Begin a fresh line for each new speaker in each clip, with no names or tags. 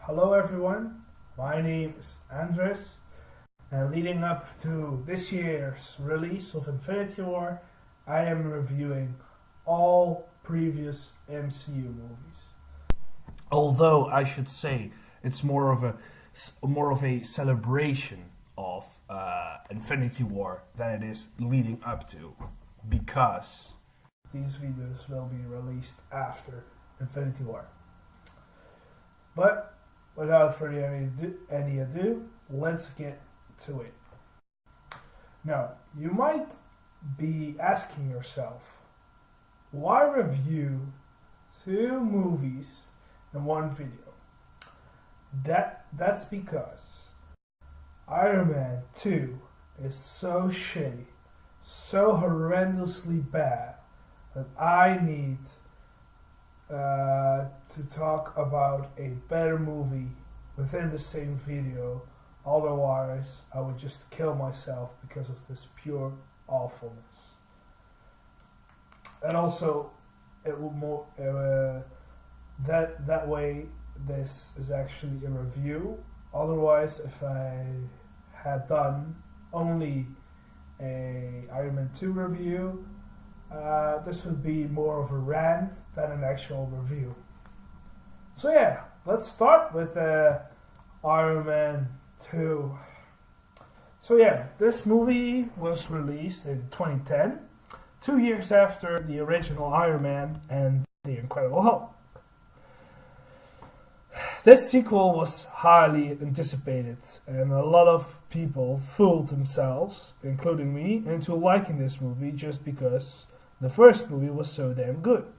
Hello everyone, my name is Andres, and leading up to this year's release of Infinity War, I am reviewing all previous MCU movies.
Although I should say it's more of a celebration of Infinity War than it is leading up to, because
these videos will be released after Infinity War. But without further any ado, let's get to it. Now, you might be asking yourself, why review two movies in one video? That's because Iron Man 2 is so shitty, so horrendously bad, that I need to talk about a better movie within the same video. Otherwise, I would just kill myself because of this pure awfulness. And also, it will more that way. This is actually a review. Otherwise, if I had done only a Iron Man 2 review, this would be more of a rant than an actual review. So yeah, let's start with Iron Man 2. So yeah, this movie was released in 2010, 2 years after the original Iron Man and The Incredible Hulk. This sequel was highly anticipated, and a lot of people fooled themselves, including me, into liking this movie just because the first movie was so damn good.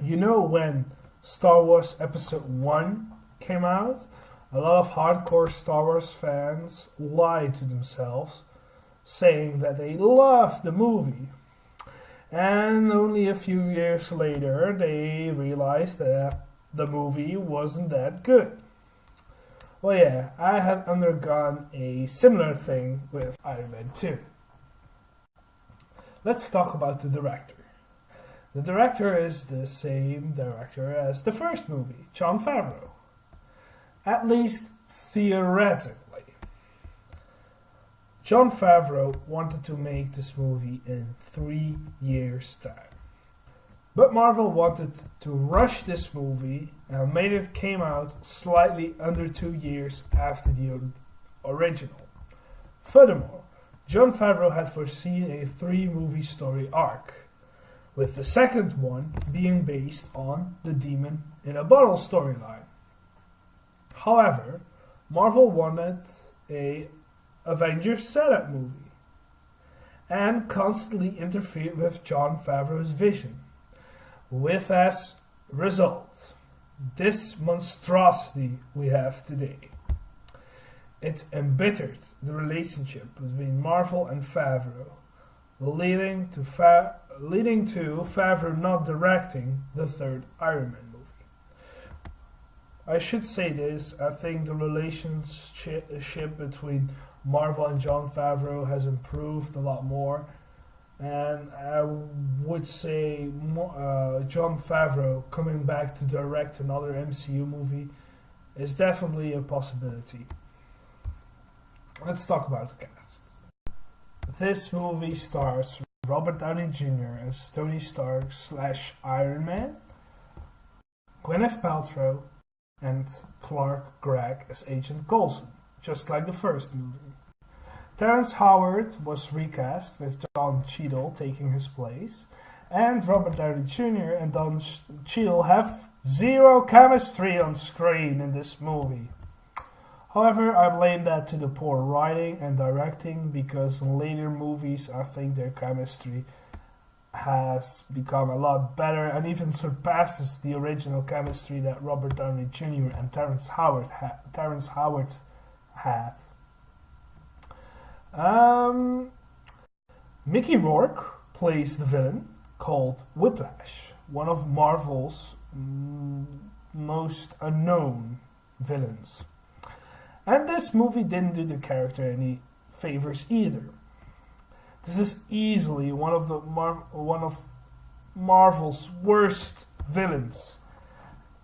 You know, when Star Wars Episode 1 came out, a lot of hardcore Star Wars fans lied to themselves, saying that they loved the movie. And only a few years later, they realized that the movie wasn't that good. Well, yeah, I had undergone a similar thing with Iron Man 2. Let's talk about the director. The director is the same director as the first movie, Jon Favreau. At least theoretically. Jon Favreau wanted to make this movie in 3 years' time. But Marvel wanted to rush this movie and made it came out slightly under 2 years after the original. Furthermore, Jon Favreau had foreseen a 3-movie story arc, with the second one being based on the Demon in a Bottle storyline. However, Marvel wanted a Avengers setup movie and constantly interfered with Jon Favreau's vision, with as result this monstrosity we have today. It embittered the relationship between Marvel and Favreau, leading to Favreau not directing the third Iron Man movie. I should say this, I think the relationship between Marvel and Jon Favreau has improved a lot more, and I would say Jon Favreau coming back to direct another MCU movie is definitely a possibility. Let's talk about the cast. This movie stars Robert Downey Jr. as Tony Stark / Iron Man, Gwyneth Paltrow and Clark Gregg as Agent Coulson, just like the first movie. Terrence Howard was recast with Don Cheadle taking his place, and Robert Downey Jr. and Don Cheadle have zero chemistry on screen in this movie. However, I blame that to the poor writing and directing, because in later movies I think their chemistry has become a lot better and even surpasses the original chemistry that Robert Downey Jr. and Terrence Howard had. Mickey Rourke plays the villain called Whiplash, one of Marvel's most unknown villains. And this movie didn't do the character any favors either. This is easily one of Marvel's worst villains,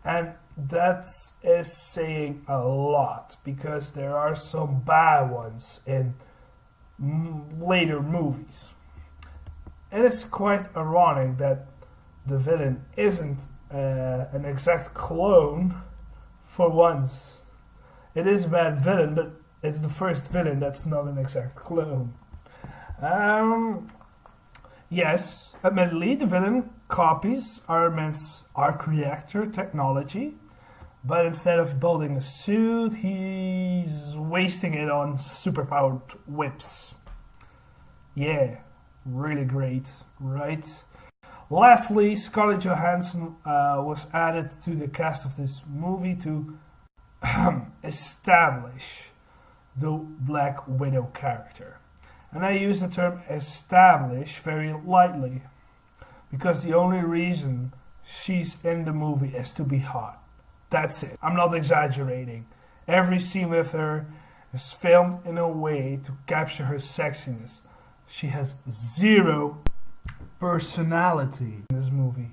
and that is saying a lot because there are some bad ones in later movies. It is quite ironic that the villain isn't an exact clone for once. It is a bad villain, but it's the first villain that's not an exact clone. Yes, admittedly, the villain copies Iron Man's arc reactor technology, but instead of building a suit, he's wasting it on superpowered whips. Yeah, really great, right? Lastly, Scarlett Johansson was added to the cast of this movie to establish the Black Widow character. And I use the term establish very lightly because the only reason she's in the movie is to be hot. That's it. I'm not exaggerating. Every scene with her is filmed in a way to capture her sexiness. She has zero personality in this movie.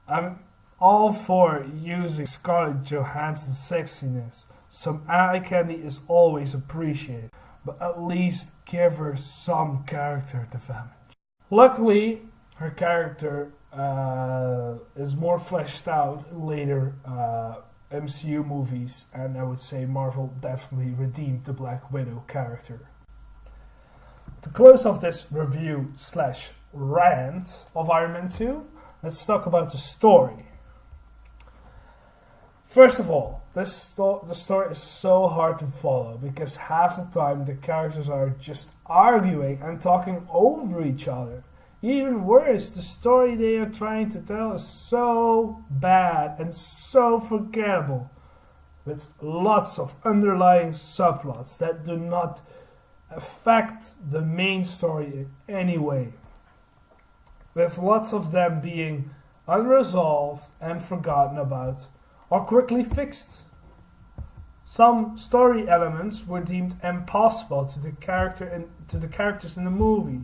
I'm all for using Scarlett Johansson's sexiness. Some eye candy is always appreciated, but at least give her some character development. Luckily, her character is more fleshed out in later MCU movies, and I would say Marvel definitely redeemed the Black Widow character. To close off this review / rant of Iron Man 2, let's talk about the story. First of all, the story is so hard to follow because half the time the characters are just arguing and talking over each other. Even worse, the story they are trying to tell is so bad and so forgettable, with lots of underlying subplots that do not affect the main story in any way, with lots of them being unresolved and forgotten about or quickly fixed. Some story elements were deemed impossible to the characters in the movie,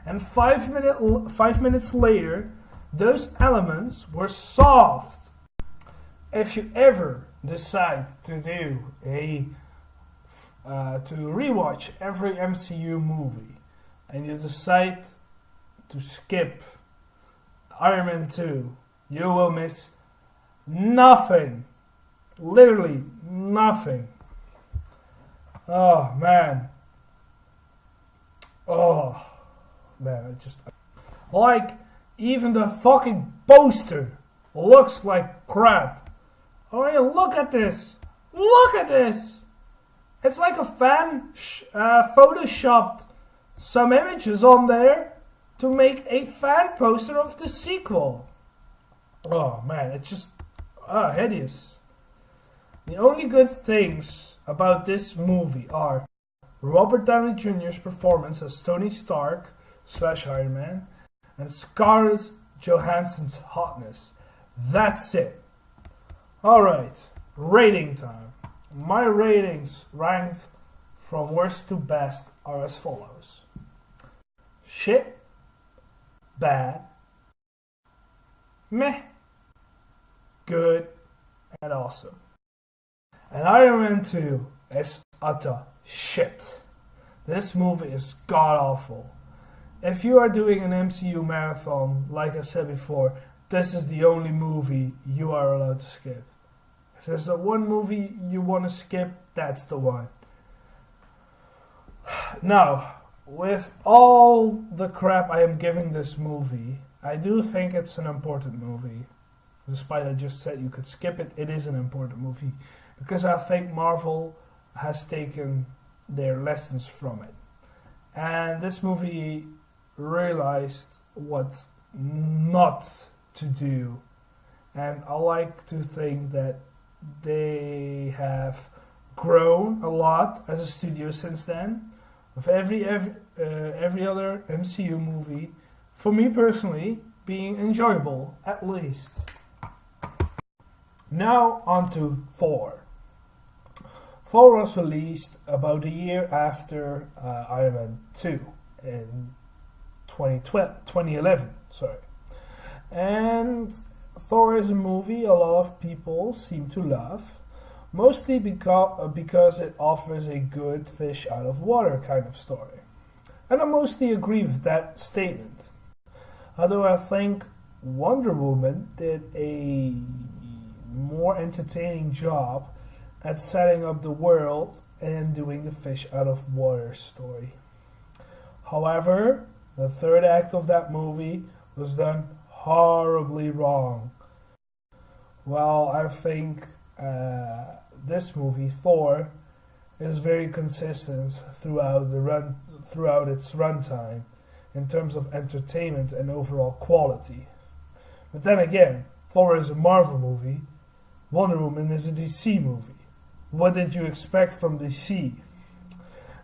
and 5 minutes later, those elements were solved. If you ever decide to do to rewatch every MCU movie, and you decide to skip Iron Man 2, you will miss nothing. Literally nothing. Oh man. Oh man, I just like even the fucking poster looks like crap. Oh yeah, look at this. Look at this. It's like a fan photoshopped some images on there to make a fan poster of the sequel. Oh man, it's just hideous. The only good things about this movie are Robert Downey Jr.'s performance as Tony Stark / Iron Man and Scarlett Johansson's hotness. That's it. Alright, rating time. My ratings ranked from worst to best are as follows: shit, bad, meh, good, and awesome. And Iron Man 2 is utter shit. This movie is god awful. If you are doing an MCU marathon, like I said before, this is the only movie you are allowed to skip. If there's one movie you want to skip, that's the one. Now, with all the crap I am giving this movie, I do think it's an important movie. Despite I just said you could skip it, it is an important movie. Because I think Marvel has taken their lessons from it. And this movie realized what not to do. And I like to think that they have grown a lot as a studio since then. With every other MCU movie, for me personally, being enjoyable, at least. Now on to Thor. Thor was released about a year after Iron Man 2 in 2011. And Thor is a movie a lot of people seem to love, mostly because it offers a good fish out of water kind of story. And I mostly agree with that statement. Although I think Wonder Woman did a more entertaining job at setting up the world and doing the fish out of water story. However, the third act of that movie was done horribly wrong. Well, I think this movie, Thor, is very consistent throughout its runtime in terms of entertainment and overall quality. But then again, Thor is a Marvel movie, Wonder Woman is a DC movie. What did you expect from DC?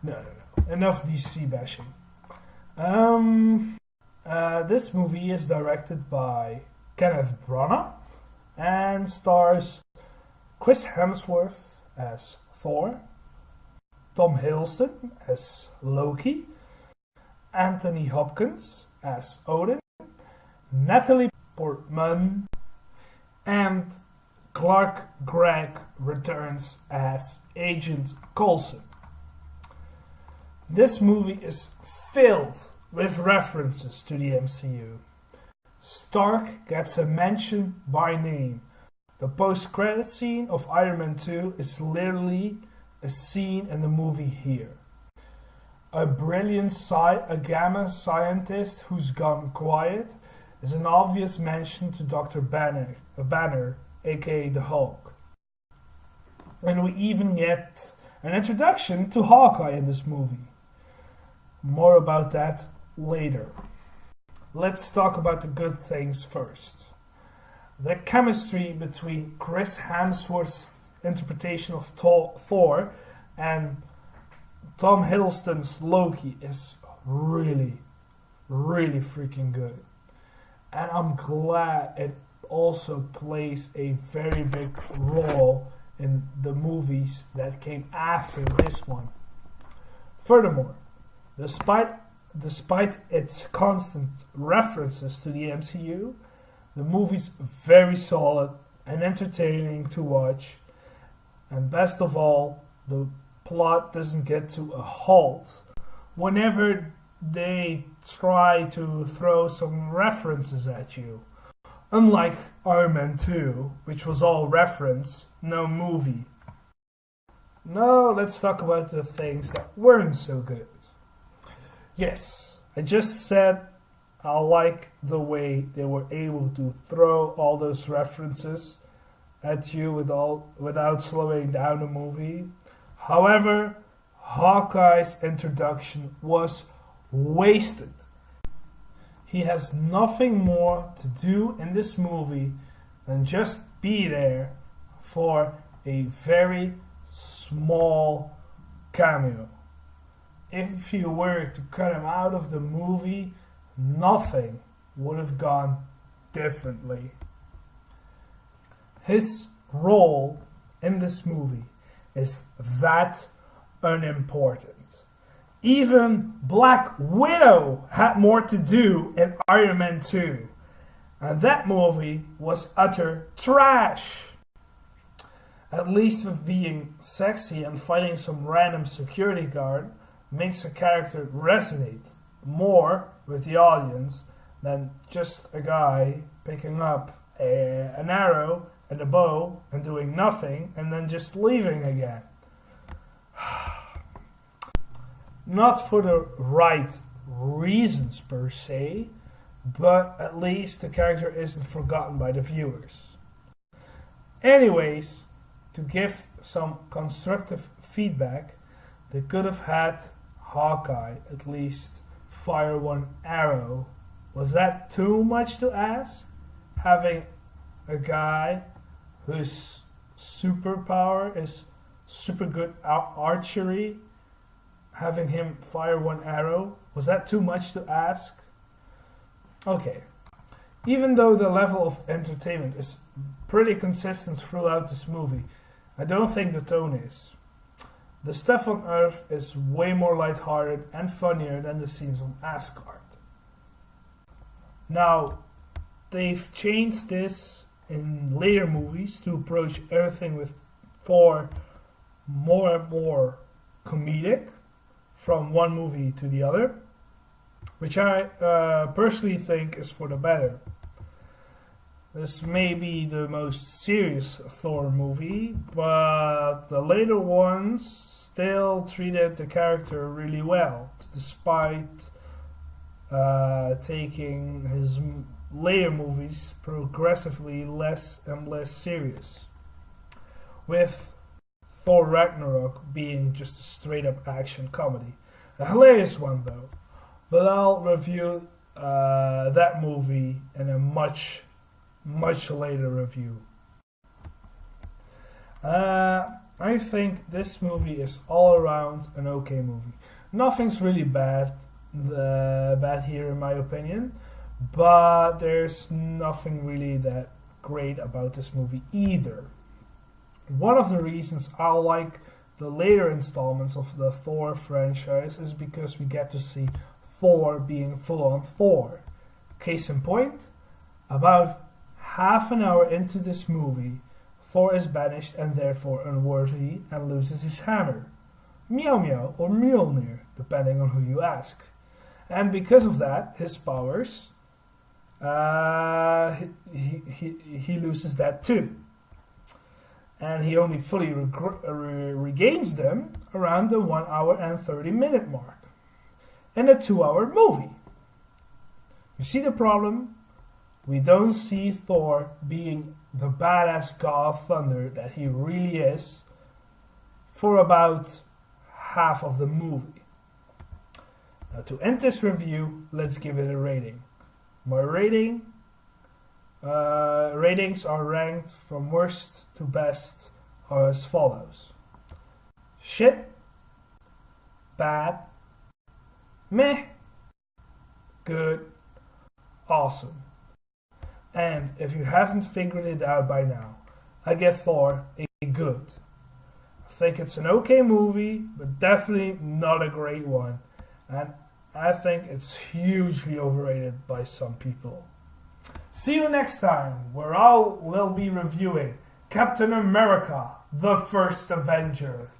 No. Enough DC bashing. This movie is directed by Kenneth Branagh and stars Chris Hemsworth as Thor, Tom Hiddleston as Loki, Anthony Hopkins as Odin, Natalie Portman, and Clark Gregg returns as Agent Coulson. This movie is filled with references to the MCU. Stark gets a mention by name. The post-credit scene of Iron Man 2 is literally a scene in the movie here. A gamma scientist who's gone quiet is an obvious mention to Dr. Banner, aka the Hulk. And we even get an introduction to Hawkeye in this movie. More about that later. Let's talk about the good things first. The chemistry between Chris Hemsworth's interpretation of Thor and Tom Hiddleston's Loki is really, really freaking good. And I'm glad it also plays a very big role in the movies that came after this one. Furthermore, despite its constant references to the MCU, the movie's very solid and entertaining to watch. And best of all, the plot doesn't get to a halt whenever they try to throw some references at you. Unlike Iron Man 2, which was all reference, no movie. Now let's talk about the things that weren't so good. Yes, I just said I like the way they were able to throw all those references at you without slowing down the movie. However, Hawkeye's introduction was wasted. He has nothing more to do in this movie than just be there for a very small cameo. If you were to cut him out of the movie, nothing would have gone differently. His role in this movie is that unimportant. Even Black Widow had more to do in Iron Man 2. And that movie was utter trash. At least with being sexy and fighting some random security guard makes a character resonate more with the audience than just a guy picking up an arrow and a bow and doing nothing and then just leaving again. Not for the right reasons per se, but at least the character isn't forgotten by the viewers. Anyways, to give some constructive feedback, they could have had Hawkeye at least fire one arrow. Was that too much to ask? Having a guy whose superpower is super good archery, having him fire one arrow, was that too much to ask? Okay. Even though the level of entertainment is pretty consistent throughout this movie, I don't think the tone is. The stuff on Earth is way more lighthearted and funnier than the scenes on Asgard. Now, they've changed this in later movies to approach everything with Thor more and more comedic from one movie to the other, which I personally think is for the better. This may be the most serious Thor movie, but the later ones still treated the character really well, despite taking his later movies progressively less and less serious. With Thor Ragnarok being just a straight up action comedy. A hilarious one though, but I'll review that movie in a much later review. I think this movie is all around an okay movie. Nothing's really bad here in my opinion, but there's nothing really that great about this movie either. One of the reasons I like the later installments of the Thor franchise is because we get to see Thor being full-on Thor. Case in point, about half an hour into this movie, Thor is banished and therefore unworthy and loses his hammer. Meow Meow or Mjolnir, depending on who you ask. And because of that, his powers, he loses that too. And he only fully regains them around the 1 hour and 30 minute mark in a 2 hour movie. You see the problem? We don't see Thor being the badass god of thunder that he really is for about half of the movie. Now to end this review, let's give it a rating. My ratings are ranked from worst to best are as follows: shit, bad, meh, good, awesome. And if you haven't figured it out by now, I give Thor a good. I think it's an okay movie, but definitely not a great one. And I think it's hugely overrated by some people. See you next time, where I will be reviewing Captain America, the First Avenger.